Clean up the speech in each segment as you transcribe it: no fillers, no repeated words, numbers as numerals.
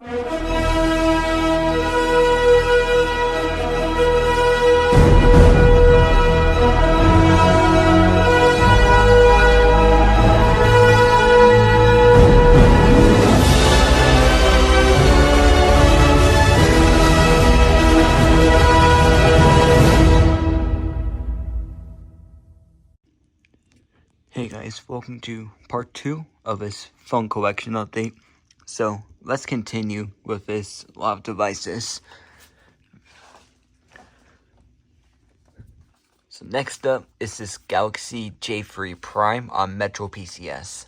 Hey guys, welcome to part 2 of this phone collection update. So let's continue with this lot of devices. So next up is this Galaxy J3 Prime on Metro PCS.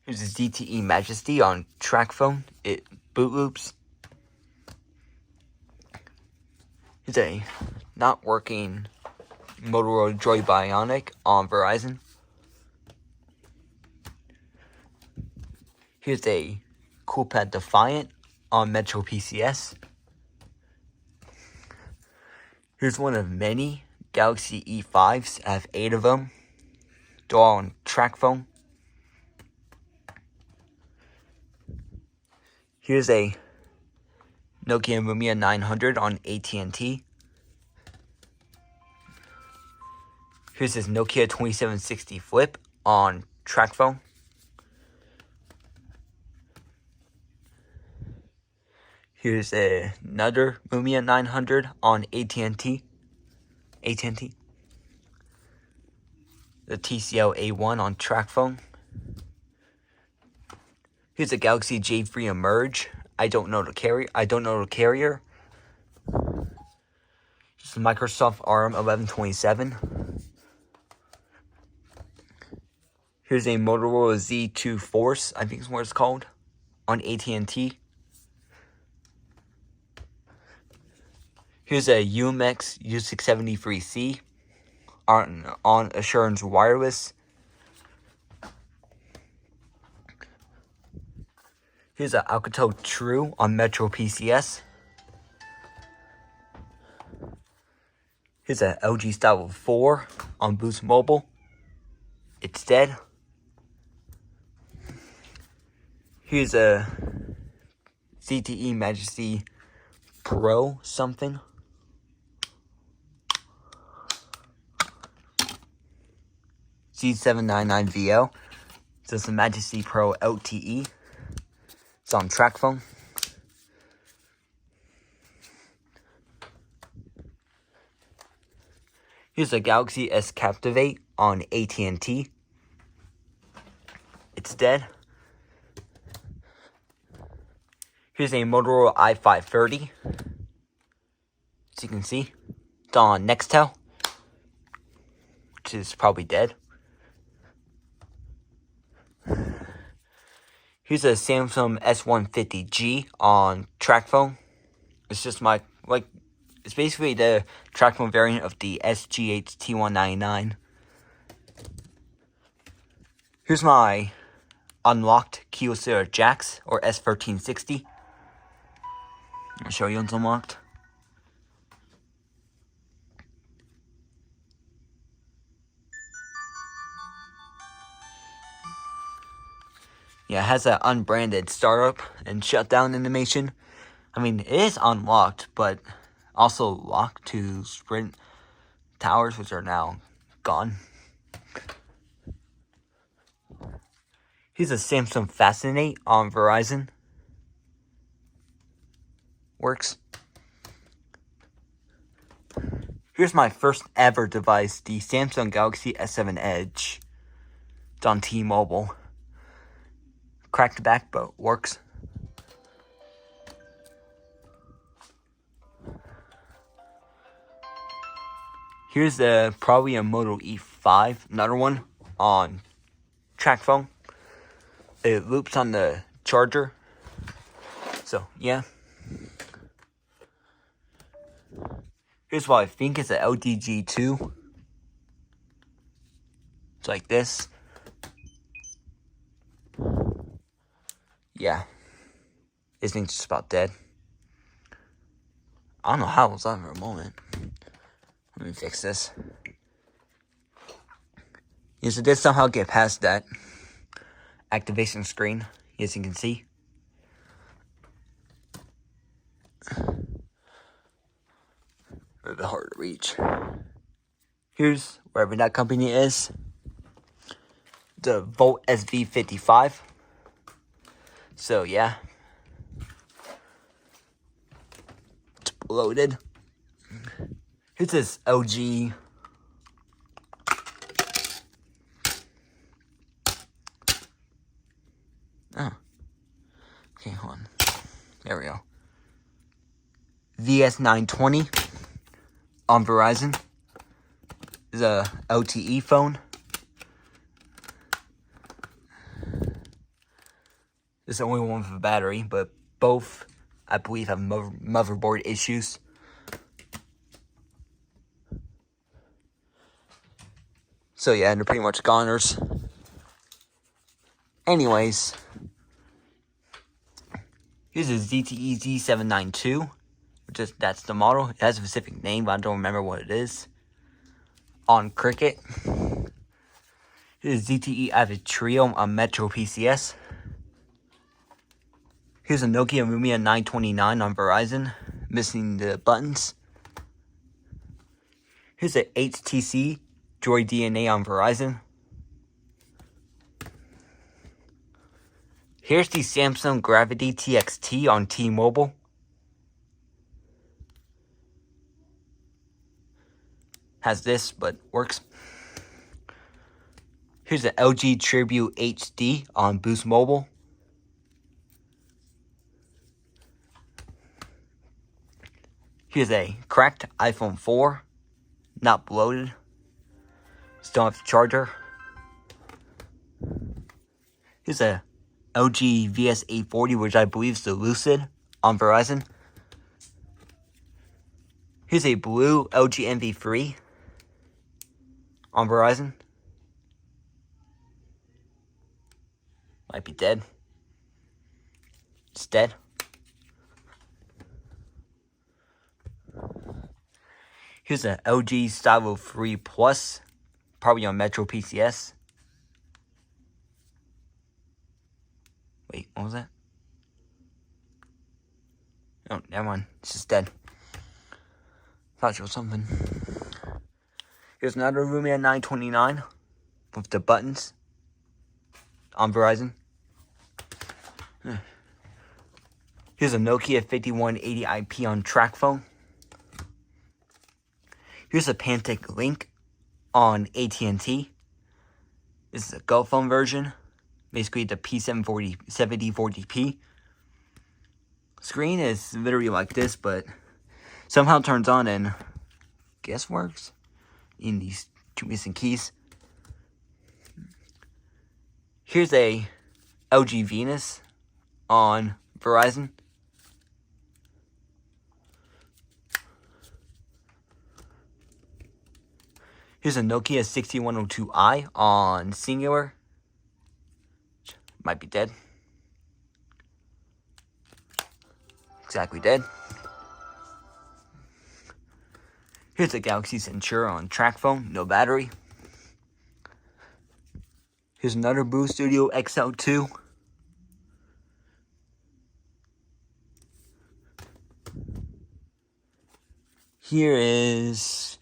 Here's a ZTE Majesty on TracFone. It boot loops. Here's a not working Motorola Droid Bionic on Verizon. Here's a Coolpad Defiant on Metro PCS. Here's one of many Galaxy E5s. I have 8 of them. They're all on TracFone. Here's a Nokia Lumia 900 on AT&T. Here's this Nokia 2760 Flip on TracFone. Here's another Lumia 900 on AT&T. The TCL A1 on TracFone. Here's a Galaxy J3 Emerge. I don't know the carrier. Just a Microsoft ARM 1127. Here's a Motorola Z2 Force, I think is what it's called, on AT&T. Here's a UMX U673C on Assurance Wireless. Here's a Alcatel True on Metro PCS. Here's a LG Style 4 on Boost Mobile. It's dead. Here's a ZTE Majesty Pro something. Z799VL. So it's the Majesty Pro LTE. It's on TracFone. Here's a Galaxy S Captivate on AT&T. It's dead. Here's a Motorola i530. As you can see, it's on Nextel, which is probably dead. Here's a Samsung S150G on TracFone. It's just it's basically the TracFone variant of the SGH T199. Here's my unlocked Kyocera Jax or S1360. I'll show you it's unlocked. Yeah, it has an unbranded startup and shutdown animation. I mean, it is unlocked, but also locked to Sprint towers, which are now gone. Here's a Samsung Fascinate on Verizon. Works. Here's my first ever device, the Samsung Galaxy S7 Edge. It's on T-Mobile. Cracked back, but works. Here's probably a Moto E5, another one on TracFone. It loops on the charger. So, yeah. Here's what I think is an LDG2. It's like this. Yeah. This thing's just about dead. I don't know how it was on for a moment. Let me fix this. Yes, it did somehow get past that. activation screen, as you can see. A bit hard to reach. Here's wherever that company is. The Volt SV55. So yeah. It's loaded. Here's this LG. Oh. Okay, hold on. There we go. VS920 on Verizon. Is a LTE phone. It's the only one with a battery, but both, I believe, have motherboard issues. So yeah, they're pretty much goners. Anyways, here's a ZTE Z792, that's the model. It has a specific name, but I don't remember what it is. On Cricket. Here's a ZTE Avid Trio on Metro PCS. Here's a Nokia Lumia 929 on Verizon, missing the buttons. Here's a HTC Droid DNA on Verizon. Here's the Samsung Gravity TXT on T-Mobile. Has this, but works. Here's an LG Tribute HD on Boost Mobile. Here's a cracked iPhone 4, not bloated. Still have the charger. Here's a LG VS840, which I believe is the Lucid on Verizon. Here's a blue LG MV3 on Verizon. Might be dead. It's dead. Here's an LG Stylo 3 Plus, probably on Metro PCS. Wait, what was that? Oh, never mind. It's just dead. Thought it was something. Here's another Lumia 929 with the buttons on Verizon. Here's a Nokia 5180 IP on TracFone. Here's a Pantech Link on AT&T. This is a Go phone version. Basically the P740 7040p. Screen is literally like this, but somehow turns on and guess works in these two missing keys. Here's a LG Venus on Verizon. Here's a Nokia 6102i on Singular. Might be dead. Exactly dead. Here's a Galaxy Centura on TracFone, no battery. Here's another Boost Studio XL2. Here is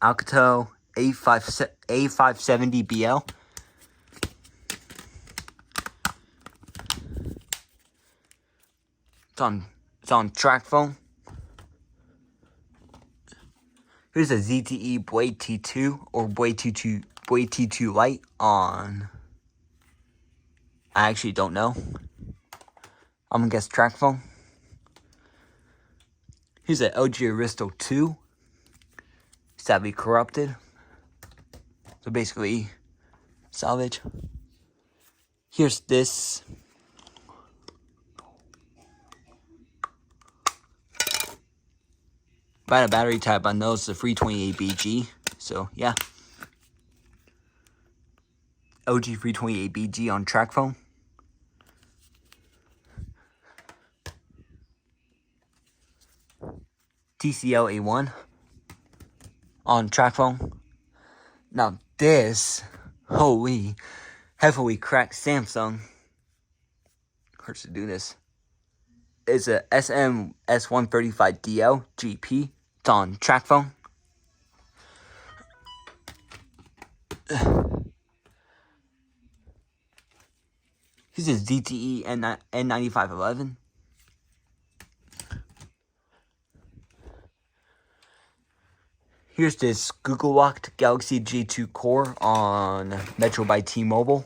Alcatel A570BL. It's on TracFone. Here's a ZTE Blade T2 or Blade T2 Lite on. I actually don't know. I'm gonna guess TracFone. Here's an LG Aristo 2. Sadly corrupted. So basically, salvage. Here's this. By the battery type, I know it's the 328BG. So yeah. LG 328BG on TracFone. TCL A1 on TracFone. Now this, holy, heavily cracked Samsung, hurts to do this, is a SM-S135DL GP. It's on track phone. This is ZTE N9511. Here's this Google locked Galaxy G2 Core on Metro by T-Mobile.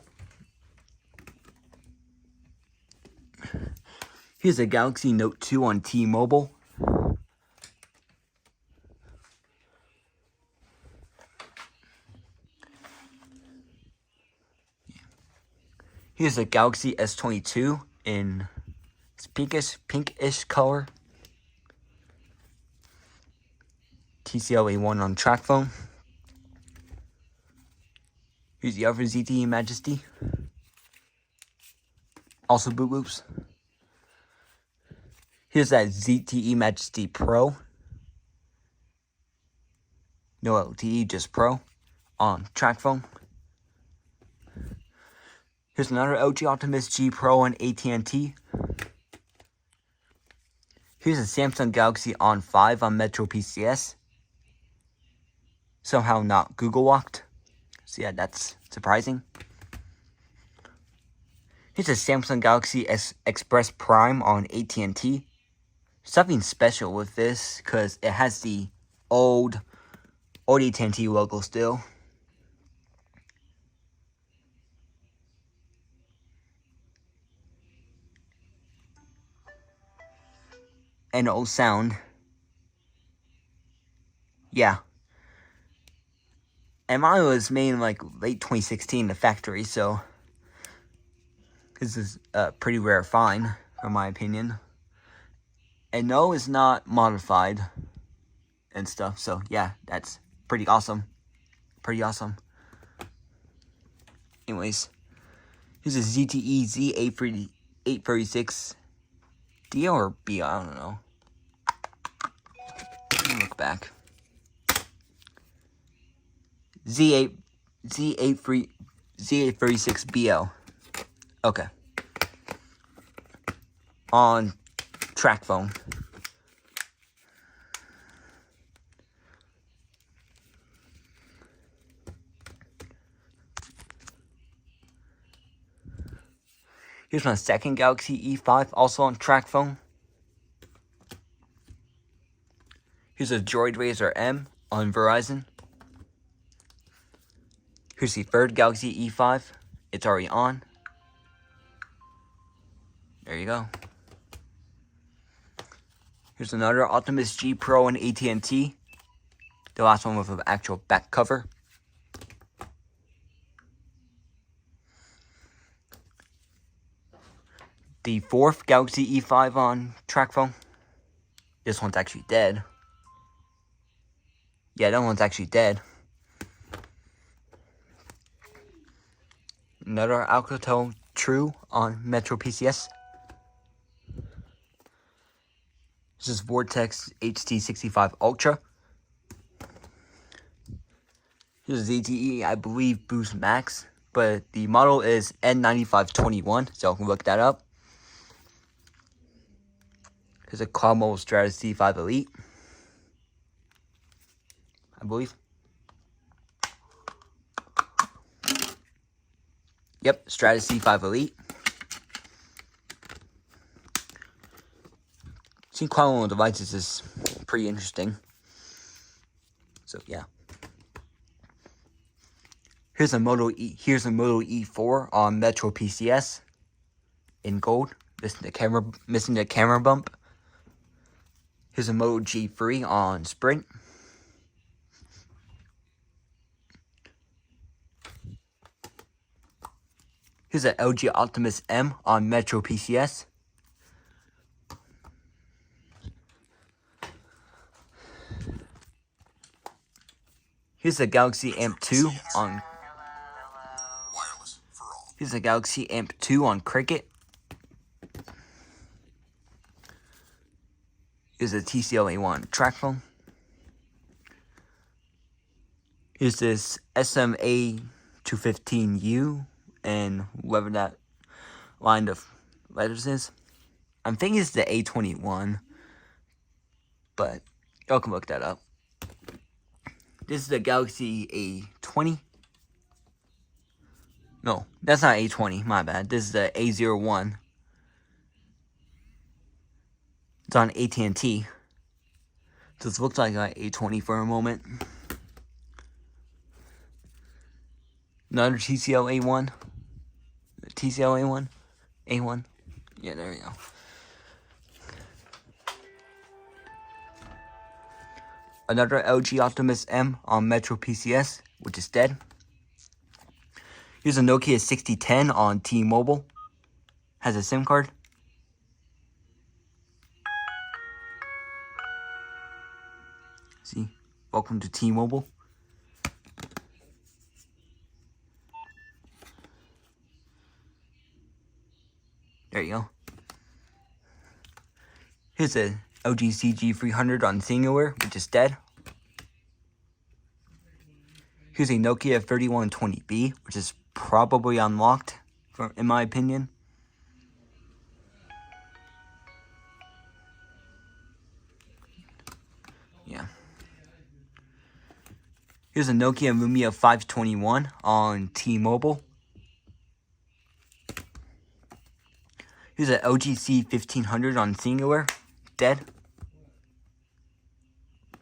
Here's a Galaxy Note 2 on T-Mobile. Here's a Galaxy S22 in pinkish color. TCL A1 on track phone. Here's the other ZTE Majesty. Also boot loops. Here's that ZTE Majesty Pro. No LTE, just Pro on track phone. Here's another LG Optimus G Pro on AT&T. Here's a Samsung Galaxy On 5 on Metro PCS. Somehow not Google locked. So yeah, that's surprising. Here's a Samsung Galaxy S Express Prime on AT&T. Something special with this because it has the old AT&T logo still. And old sound. Yeah. And mine was made in like late 2016, the factory, so this is a pretty rare find, in my opinion. And no, it's not modified and stuff, so yeah, that's pretty awesome. Pretty awesome. Anyways, here's a ZTE Z836 D or B, I don't know. Let me look back. Z836BL. Okay. On track phone. Here's my second Galaxy E5, also on track phone. Here's a Droid Razr M on Verizon. Here's the third Galaxy E5. It's already on. There you go. Here's another Optimus G Pro and AT&T. The last one with an actual back cover. The fourth Galaxy E5 on track phone. This one's actually dead. Yeah, that one's actually dead. Another Alcatel True on Metro PCS. This is Vortex HT65 Ultra. This is ZTE, I believe, Boost Max, but the model is N9521, so you can look that up. Here's a Cloud Mobile Stratus C5 Elite, I believe. Yep, Stratus C5 Elite. Seeing Cloud Mobile devices is pretty interesting. So yeah. Here's a Moto E4 on Metro PCS in gold. Missing the camera bump. Here's a Moto G3 on Sprint. Here's an LG Optimus M on Metro PCS. Here's a Galaxy Amp 2 on. Here's a Galaxy Amp 2 on Cricket. Here's a TCL A1 track phone. Here's this SMA 215U, and whatever that line of letters is. I'm thinking it's the A21, but y'all can look that up. This is the Galaxy A20. No, that's not A20, my bad. This is the A01. It's on AT&T. So it looks like an A20 for a moment. Another TCL A1. TCL A1. A1. Yeah, there we go. Another LG Optimus M on Metro PCS, which is dead. Here's a Nokia 6010 on T-Mobile. Has a SIM card. See, welcome to T-Mobile. There you go. Here's a LG CG300 on Singular, which is dead. Here's a Nokia 3120B, which is probably unlocked, in my opinion. Yeah. Here's a Nokia Lumia 521 on T-Mobile. Here's an LG C1500 on Singular, dead.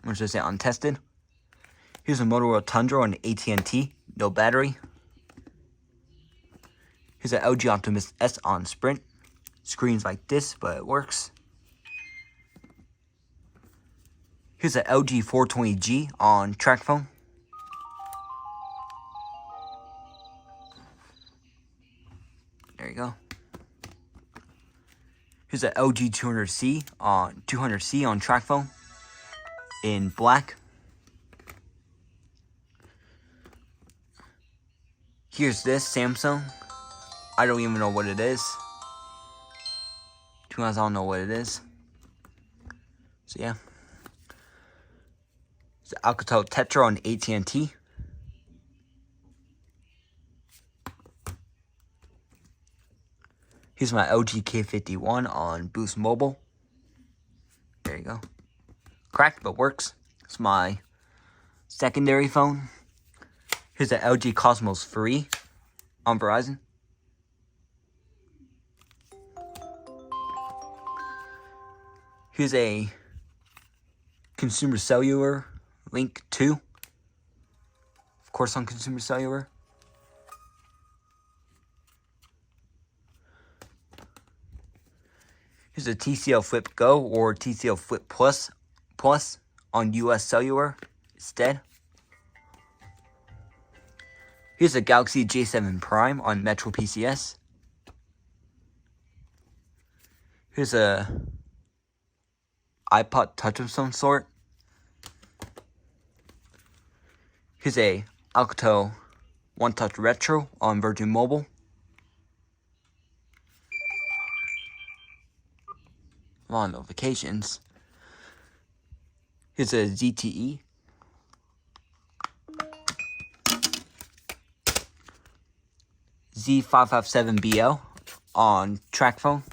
Or should I say untested. Here's a Motorola Tundra on AT&T, no battery. Here's an LG Optimus S on Sprint. Screen's like this, but it works. Here's an LG 420G on TracFone. There you go. Here's an LG 200C on TracFone in black. Here's this Samsung. I don't even know what it is. To be honest, I don't know what it is. So yeah. It's Alcatel Tetra on AT&T. Here's my LG K51 on Boost Mobile. There you go. Cracked, but works. It's my secondary phone. Here's an LG Cosmos 3 on Verizon. Here's a Consumer Cellular Link 2. Of course on Consumer Cellular. Here's a TCL Flip Go or TCL Flip Plus on US Cellular. It's dead. Here's a Galaxy J7 Prime on Metro PCS. Here's a iPod Touch of some sort. Here's a Alcatel One Touch Retro on Virgin Mobile. A lot of notifications. Here's a ZTE. Z557BL on TracFone.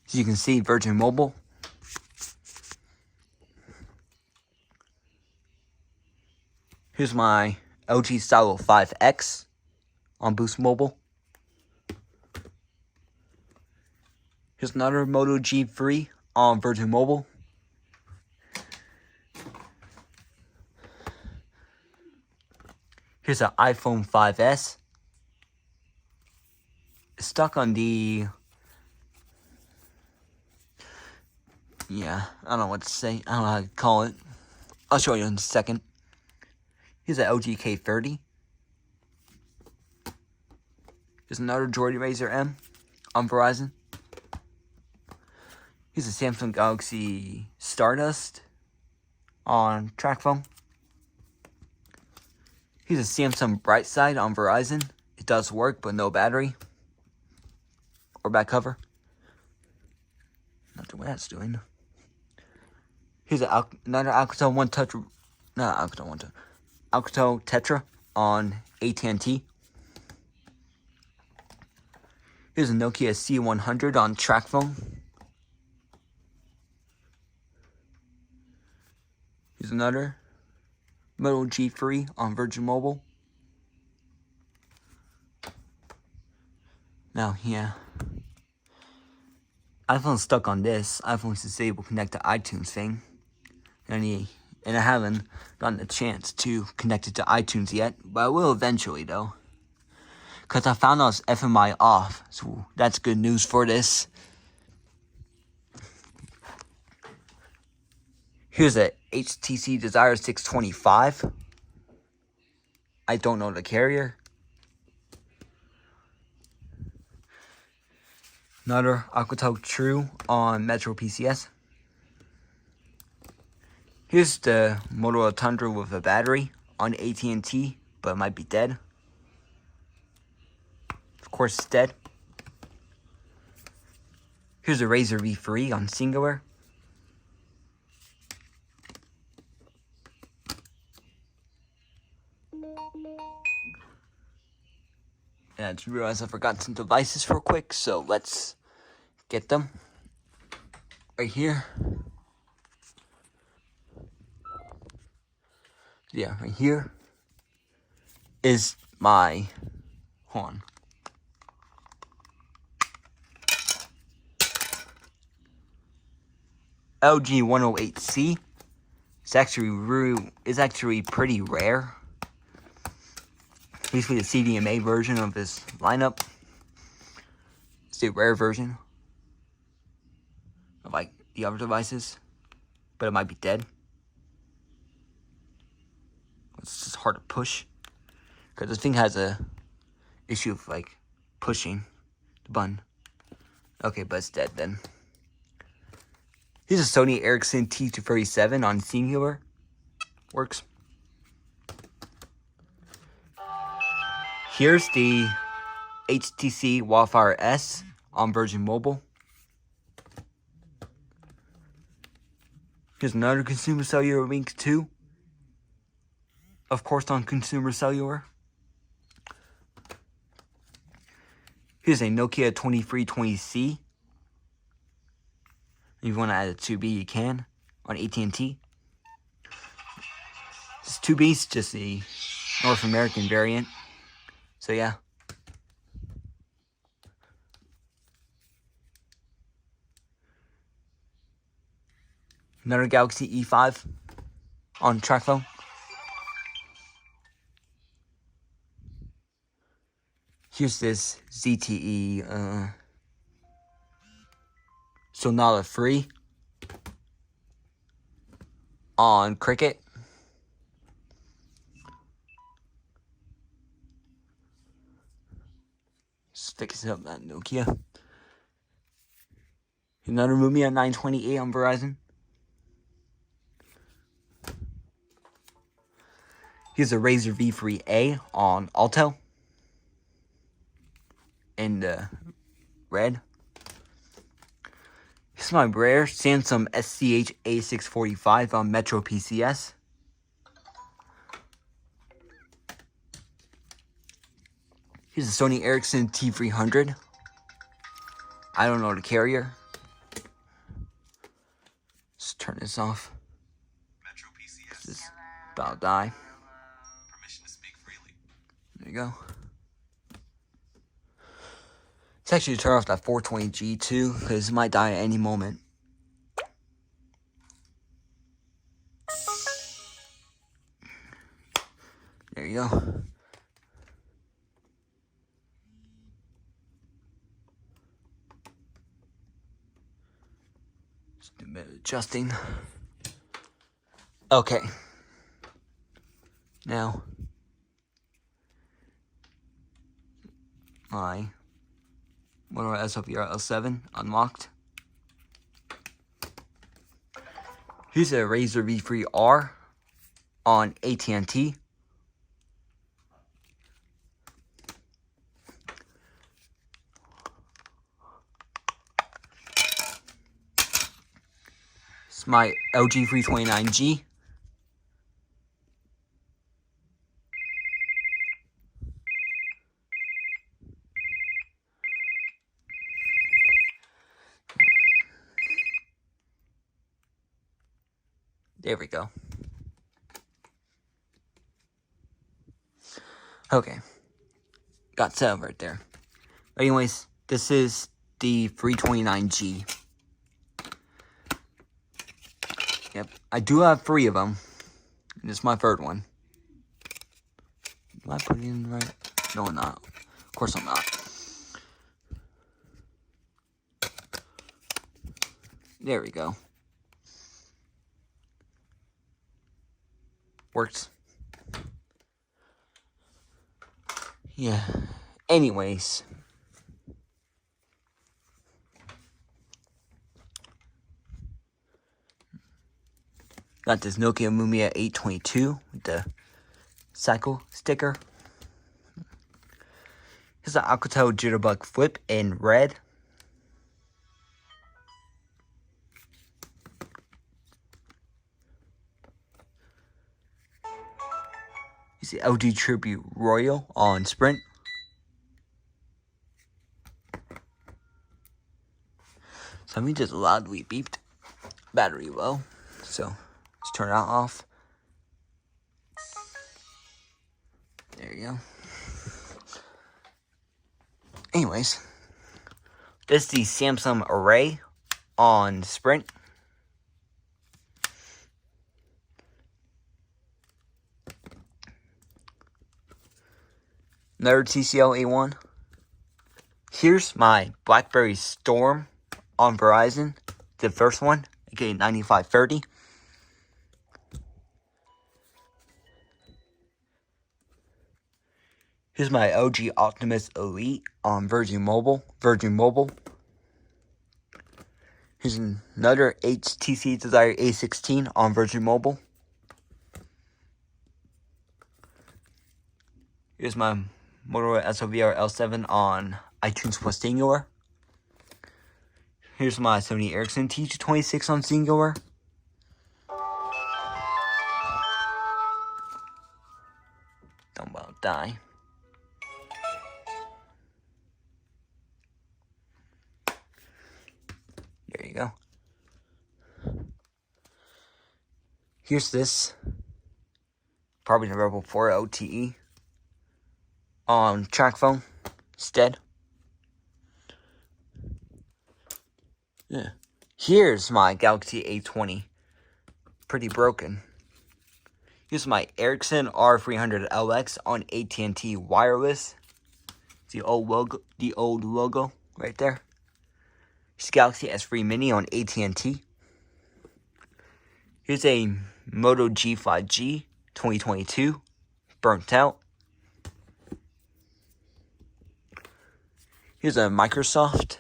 As you can see, Virgin Mobile. Here's my LG Stylo 5X on Boost Mobile. Here's another Moto G3 on Virgin Mobile. Here's an iPhone 5S. It's stuck on the... Yeah, I don't know what to say. I don't know how to call it. I'll show you in a second. Here's an LG K30. Here's another Jordy Razr M on Verizon. Here's a Samsung Galaxy Stardust on TracFone. Here's a Samsung Brightside on Verizon. It does work, but no battery or back cover. Not sure what that's doing. Here's another Alcatel One Touch, not Alcatel One Touch, Alcatel Tetra on AT&T. Here's a Nokia C100 on TracFone. Here's another Moto G3 on Virgin Mobile. Now, yeah. iPhone's stuck on this. iPhone's disabled connect to iTunes thing. And I haven't gotten a chance to connect it to iTunes yet, but I will eventually though. Because I found out it's FMI off, so that's good news for this. Here's a HTC Desire 625. I don't know the carrier. Another Alcatel True on Metro PCS. Here's the Motorola Tundra with a battery on AT&T, but it might be dead. Of course, it's dead. Here's a Razer V3 on Singular. And I just realized I forgot some devices real quick, so let's get them. Right here. Yeah, right here is my, hold on. LG 108C. It's actually pretty rare. Basically the CDMA version of this lineup. It's the rare version of like the other devices, but it might be dead. It's just hard to push because this thing has a issue of like pushing the button. Okay, but it's dead then. Here's a Sony Ericsson T237 on Singular. Works. Here's the HTC Wildfire S on Virgin Mobile. Here's another Consumer Cellular link too. Of course on Consumer Cellular. Here's a Nokia 2320C. If you want to add a 2B, you can on AT&T. This 2B is just the North American variant. So yeah. Another Galaxy E5 on TracFone. Here's this ZTE Sonata 3 on Cricket. Just fix up that Nokia. Another Lumia 928 on Verizon. Here's a Razer V3A on Altel. In the red. Here's my rare Samsung SCH A645 on Metro PCS. Here's a Sony Ericsson T300. I don't know the carrier. Let's turn this off. Metro PCS. This is about to die. Permission to speak freely. There you go. It's actually turn off that 420G too, because it might die at any moment. There you go. Just a bit of adjusting. Okay. Now, my Motorola SLVR L7 unlocked. Here's a Razer V3R on AT&T. my LG 329G. There we go. Okay. Got set up right there. Anyways, this is the 329G. Yep. I do have 3 of them. This is my 3rd one. Am I putting it in right? No, I'm not. Of course I'm not. There we go. Works. Yeah. Anyways. Got this Nokia Lumia 822 with the cycle sticker. Here's the Alcatel Jitterbug Flip in red. Here's the LG Tribute Royal on Sprint. Something just loudly beeped. Battery low. So let's turn it off. There you go. Anyways, this is the Samsung Array on Sprint. Another TCL A1. Here's my BlackBerry Storm on Verizon. The first one, aka 9530. Here's my LG Optimus Elite on Virgin Mobile. Here's another HTC Desire A16 on Virgin Mobile. Here's my Motorola SLVR L7 on iTunes Plus Singular. Here's my Sony Ericsson T226 on Singular. Don't about die. There you go. Here's this. Probably the Rebel 4 LTE on TracFone instead. Yeah. Here's my Galaxy A20. Pretty broken. Here's my Ericsson R300LX on AT&T Wireless. The old logo right there. Here's Galaxy S3 Mini on AT&T. Here's a Moto G5G 2022. Burnt out. Here's a Microsoft.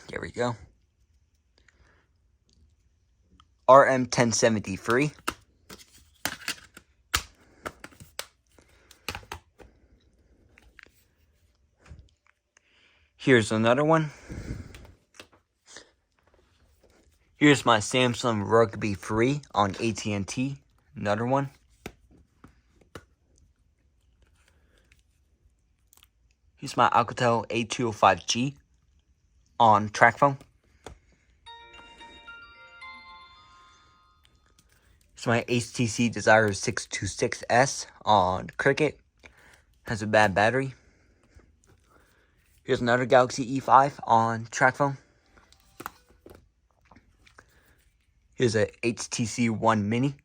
There we go. RM1073. Here's another one. Here's my Samsung Rugby Free on AT&T. Another one. Here's my Alcatel A205G on TracFone. Here's my HTC Desire 626S on Cricket. Has a bad battery. Here's another Galaxy E5 on TracFone. Here's a HTC One Mini.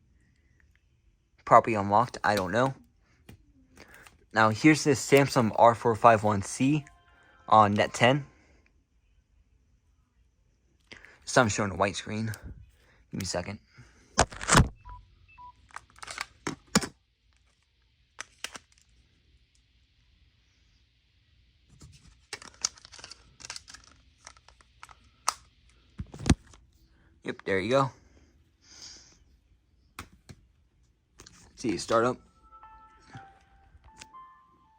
Probably unlocked, I don't know. Now here's this Samsung R451C on Net 10. So I'm showing a white screen. Give me a second. there you go. See, startup.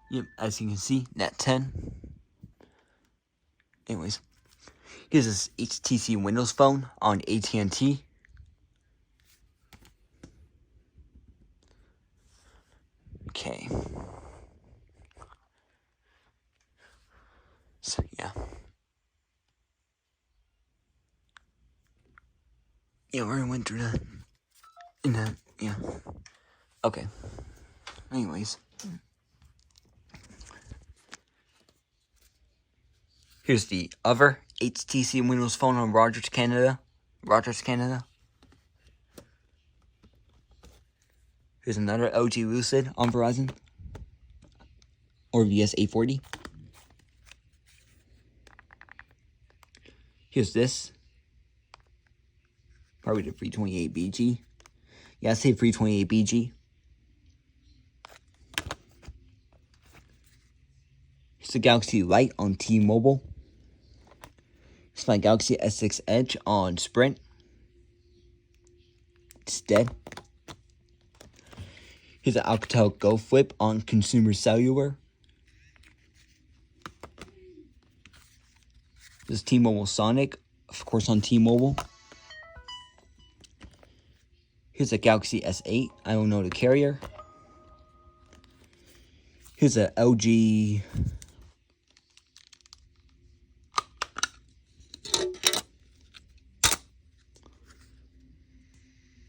Yep, as you can see, Net 10. Anyways, here's this HTC Windows Phone on AT&T. Okay. So, yeah. Yeah, we already went through that. Yeah. Okay. Anyways. Here's the other HTC Windows Phone on Rogers, Canada. Here's another LG Lucid on Verizon. Or VS840. Here's this. Probably the 328BG. Yeah, I say 328BG. Here's the Galaxy Light on T-Mobile. Here's my Galaxy S6 Edge on Sprint. It's dead. Here's the Alcatel Go Flip on Consumer Cellular. This is T-Mobile Sonic, of course on T-Mobile. Here's a Galaxy S8, I don't know the carrier. Here's a LG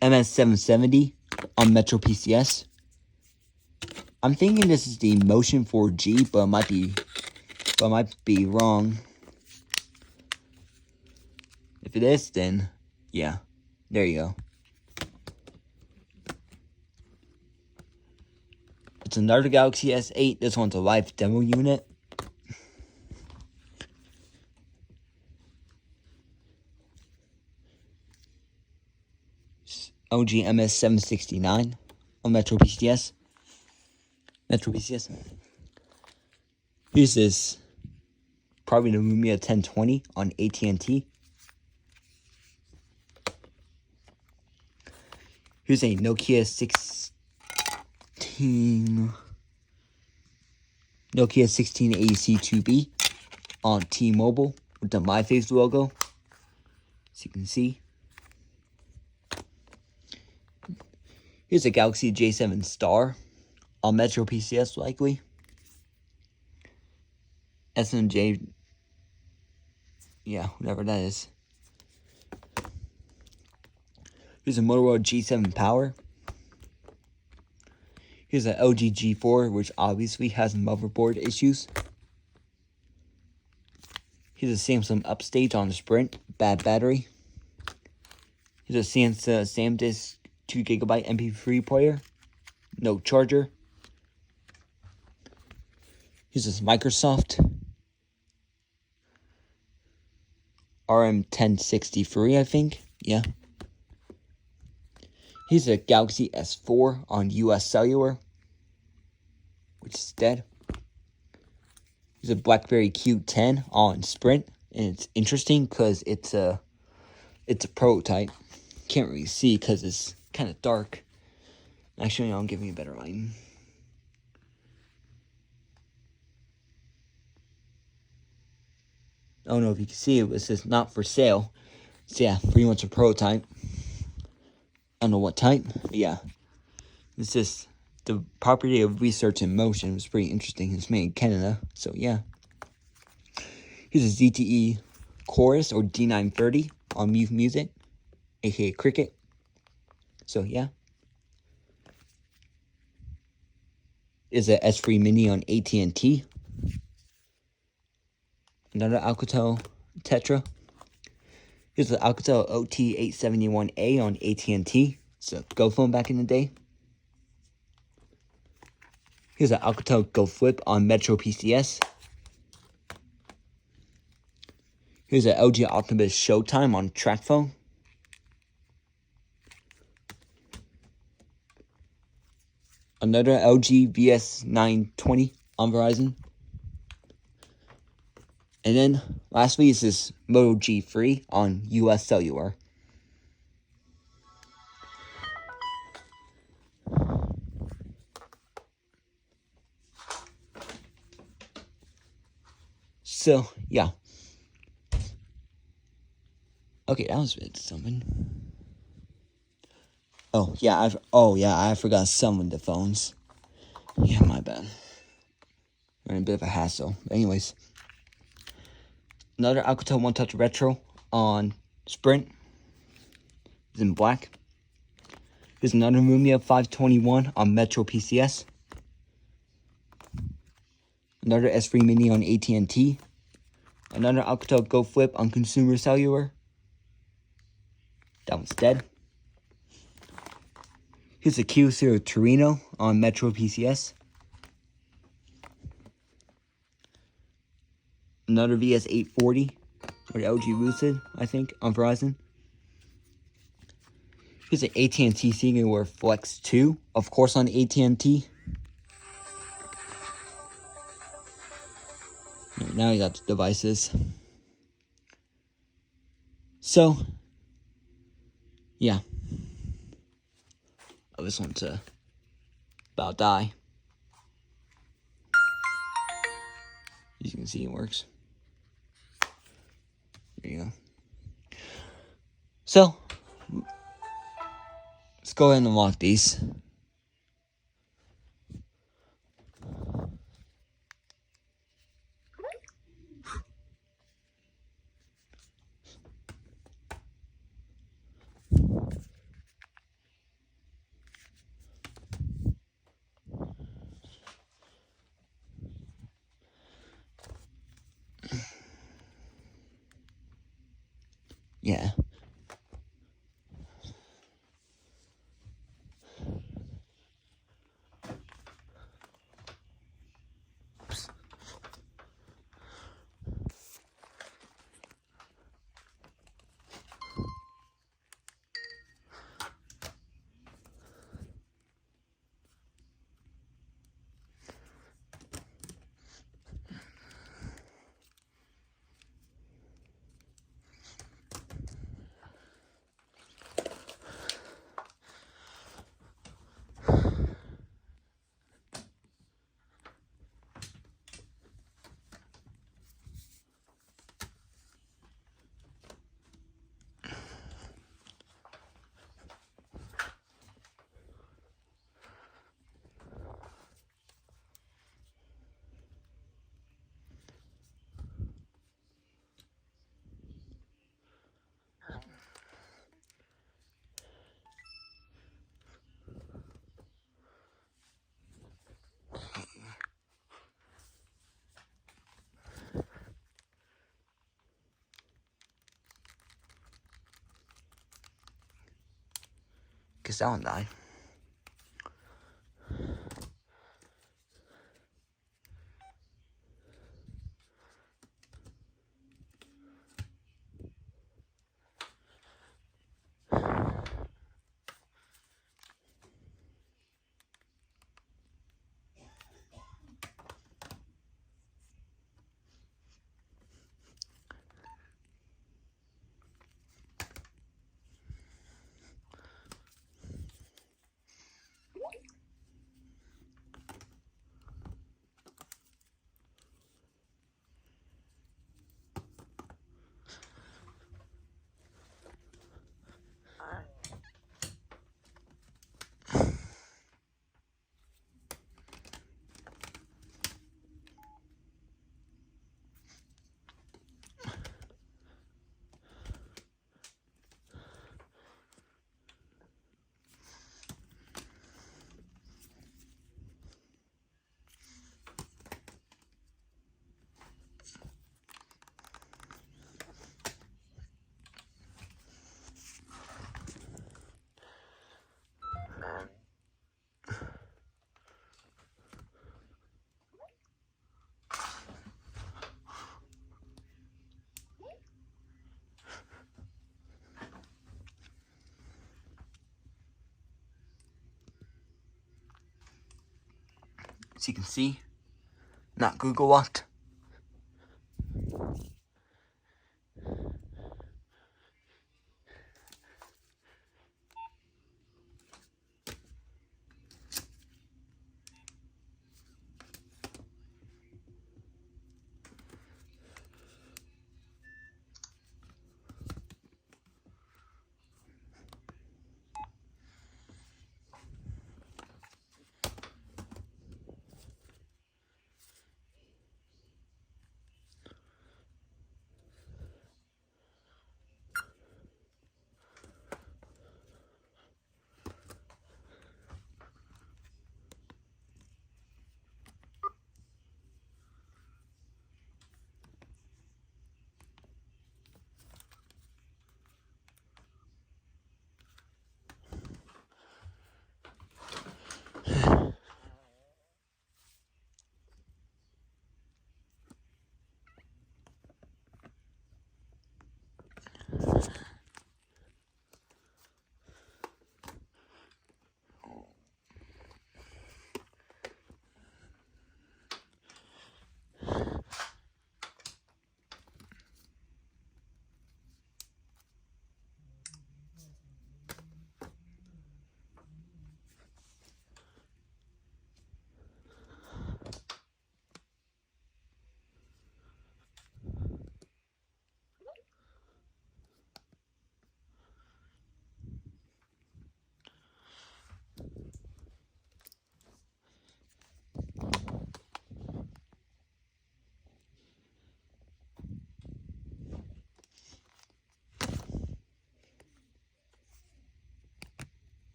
MS770 on Metro PCS. I'm thinking this is the Motion 4G, but I might be wrong. If it is, then yeah, there you go. It's another Galaxy S8. This one's a live demo unit. LG MS769 on Metro PCS. Here's this, probably the Lumia 1020 on AT&T. Here's a Nokia 1680C2B on T-Mobile with the MyFace logo, as you can see. Here's a Galaxy J7 Star on Metro PCS, likely. SMJ, yeah, whatever that is. Here's a Motorola G7 Power. Here's an LG G4, which obviously has motherboard issues. Here's a Samsung Upstage on the Sprint, bad battery. Here's a SanDisk 2GB MP3 player, no charger. Here's this Microsoft RM1063, I think. Yeah. Here's a Galaxy S4 on US Cellular, which is dead. Here's a BlackBerry Q10 on Sprint, and it's interesting because it's a prototype. Can't really see because it's kind of dark. Actually, I'll give you a better lighting. I don't know if you can see it, but it says not for sale. So yeah, pretty much a prototype. I don't know what type, but yeah. It's just the property of research in motion was pretty interesting. It's made in Canada, so yeah. Here's a ZTE Chorus or D930 on Mute Music, aka Cricket. So yeah. Is a S3 Mini on AT&T. Another Alcatel Tetra. Here's the Alcatel OT871A on AT&T. It's a Go phone back in the day. Here's an Alcatel Go Flip on Metro PCS. Here's an LG Optimus Showtime on TracFone. Another LG VS920 on Verizon. And then, lastly, is this Moto G3 on US Cellular. So, yeah. Okay, that was something. Oh, yeah, I forgot some of the phones. Yeah, my bad. We're in a bit of a hassle. But anyways. Another Alcatel One Touch Retro on Sprint. It's in black. There's another Lumia 521 on Metro PCS. Another S3 Mini on AT&T. Another Alcatel Go Flip on Consumer Cellular. That one's dead. Here's a Kyocera Torino on Metro PCS. Another VS840 or the LG Lucid, I think, on Verizon. Here's an AT&T Singular Flex 2, of course on AT&T. Now you got the devices. So, yeah. I just want to about die. As you can see, it works. There you go. So, let's go ahead and unlock these. Yeah. Guess that one died. As you can see, not Google locked.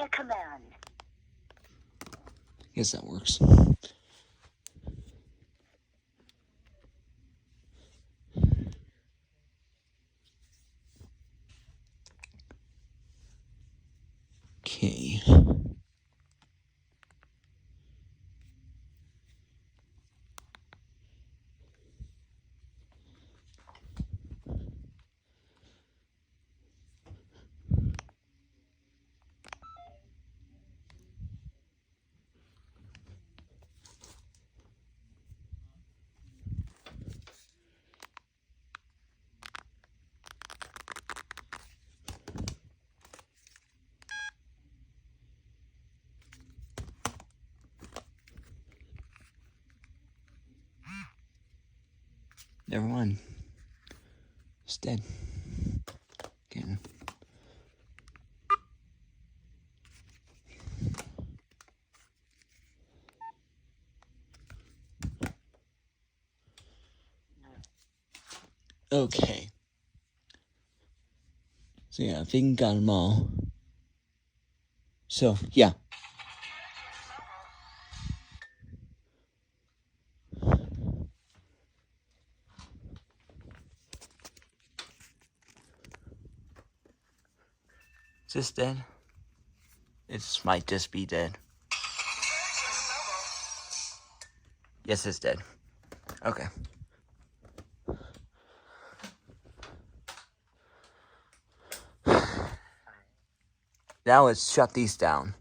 via command. Guess that works. Okay. Never mind. It's dead. Again. Okay. So yeah, I think got them all. So yeah. Is this dead? It might just be dead. Yes, it's dead. Okay. Now let's shut these down.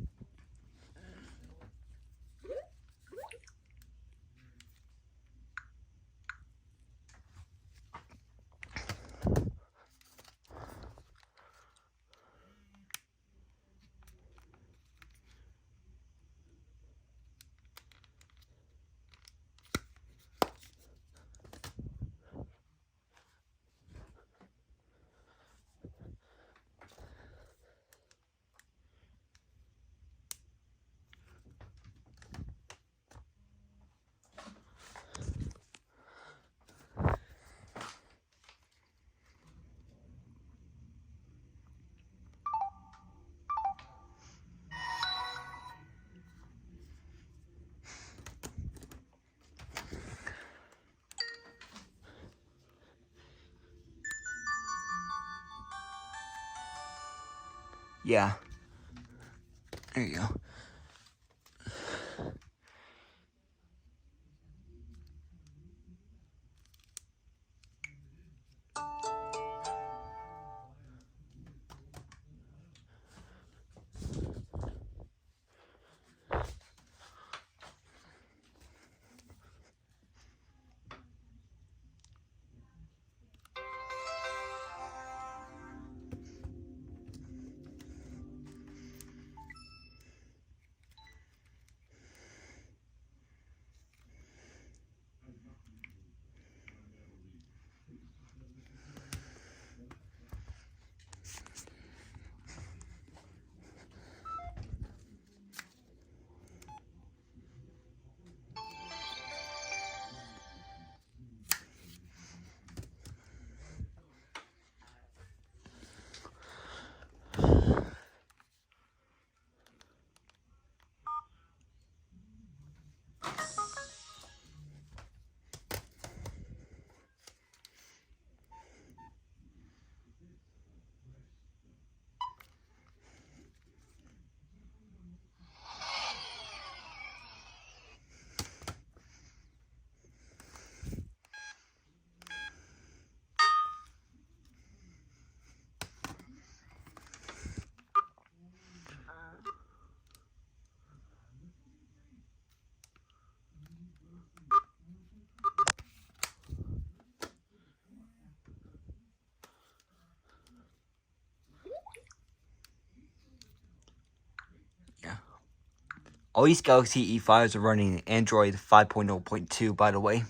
Yeah. There you go. Yeah. All these Galaxy E5s are running Android 5.0.2, by the way.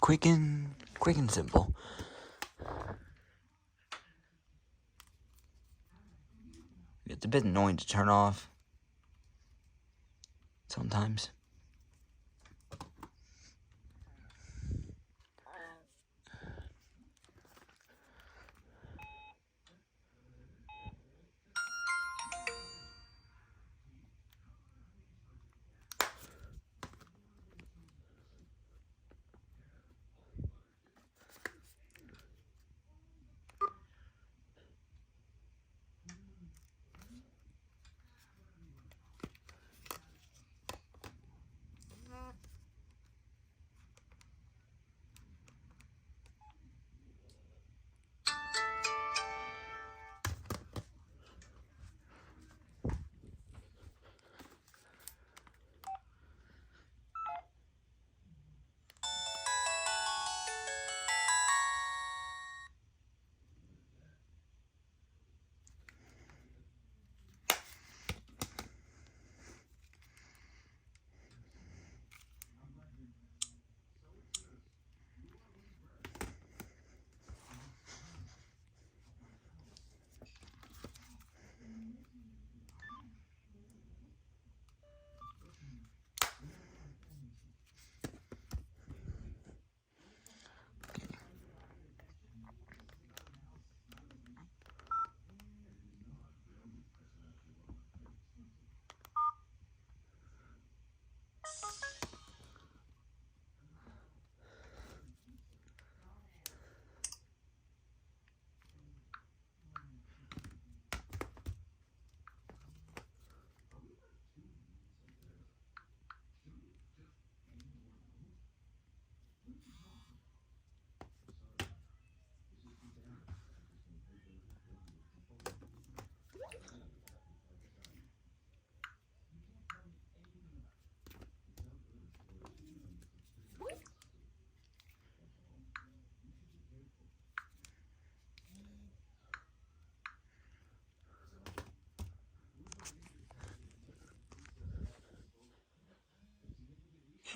quick and simple. It's a bit annoying to turn off sometimes.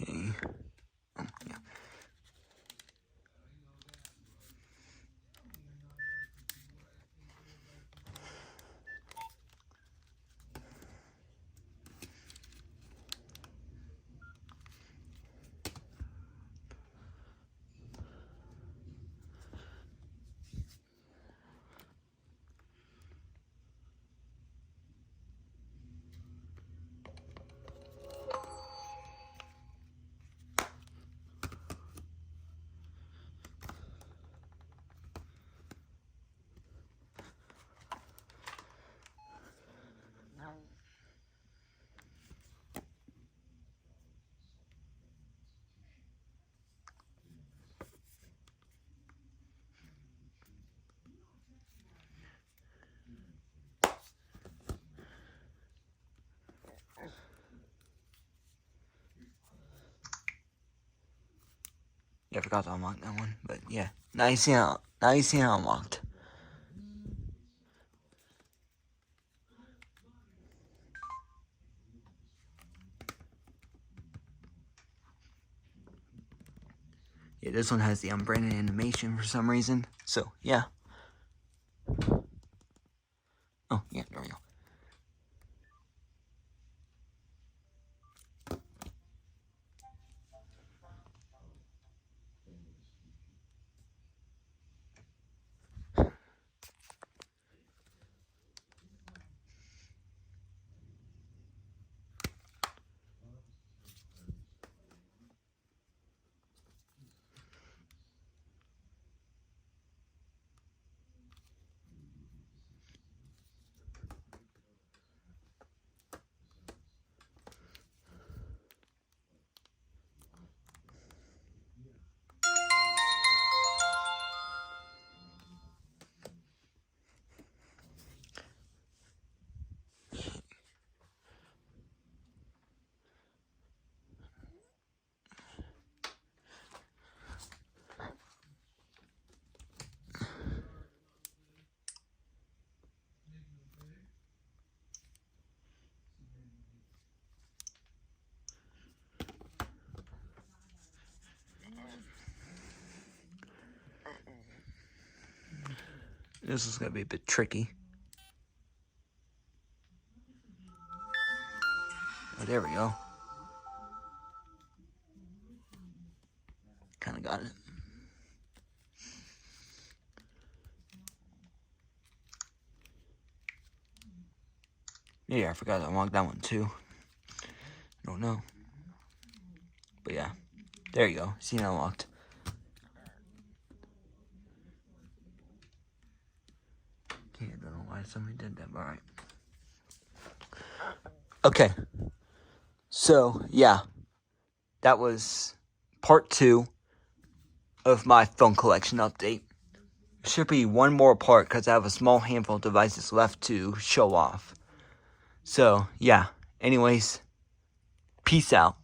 Okay. Yeah. Yeah, I forgot to unlock that one, but yeah. Now you see how unlocked. Yeah, this one has the unbranded animation for some reason. So yeah. Oh yeah, there we go. This is going to be a bit tricky. Oh, there we go. Kind of got it. Yeah, I forgot to unlock that one too. I don't know. But yeah. There you go. Scene unlocked. Yeah, I don't know why somebody did that, but alright. Okay. So, yeah. That was part 2 of my phone collection update. There should be one more part because I have a small handful of devices left to show off. So, yeah. Anyways, peace out.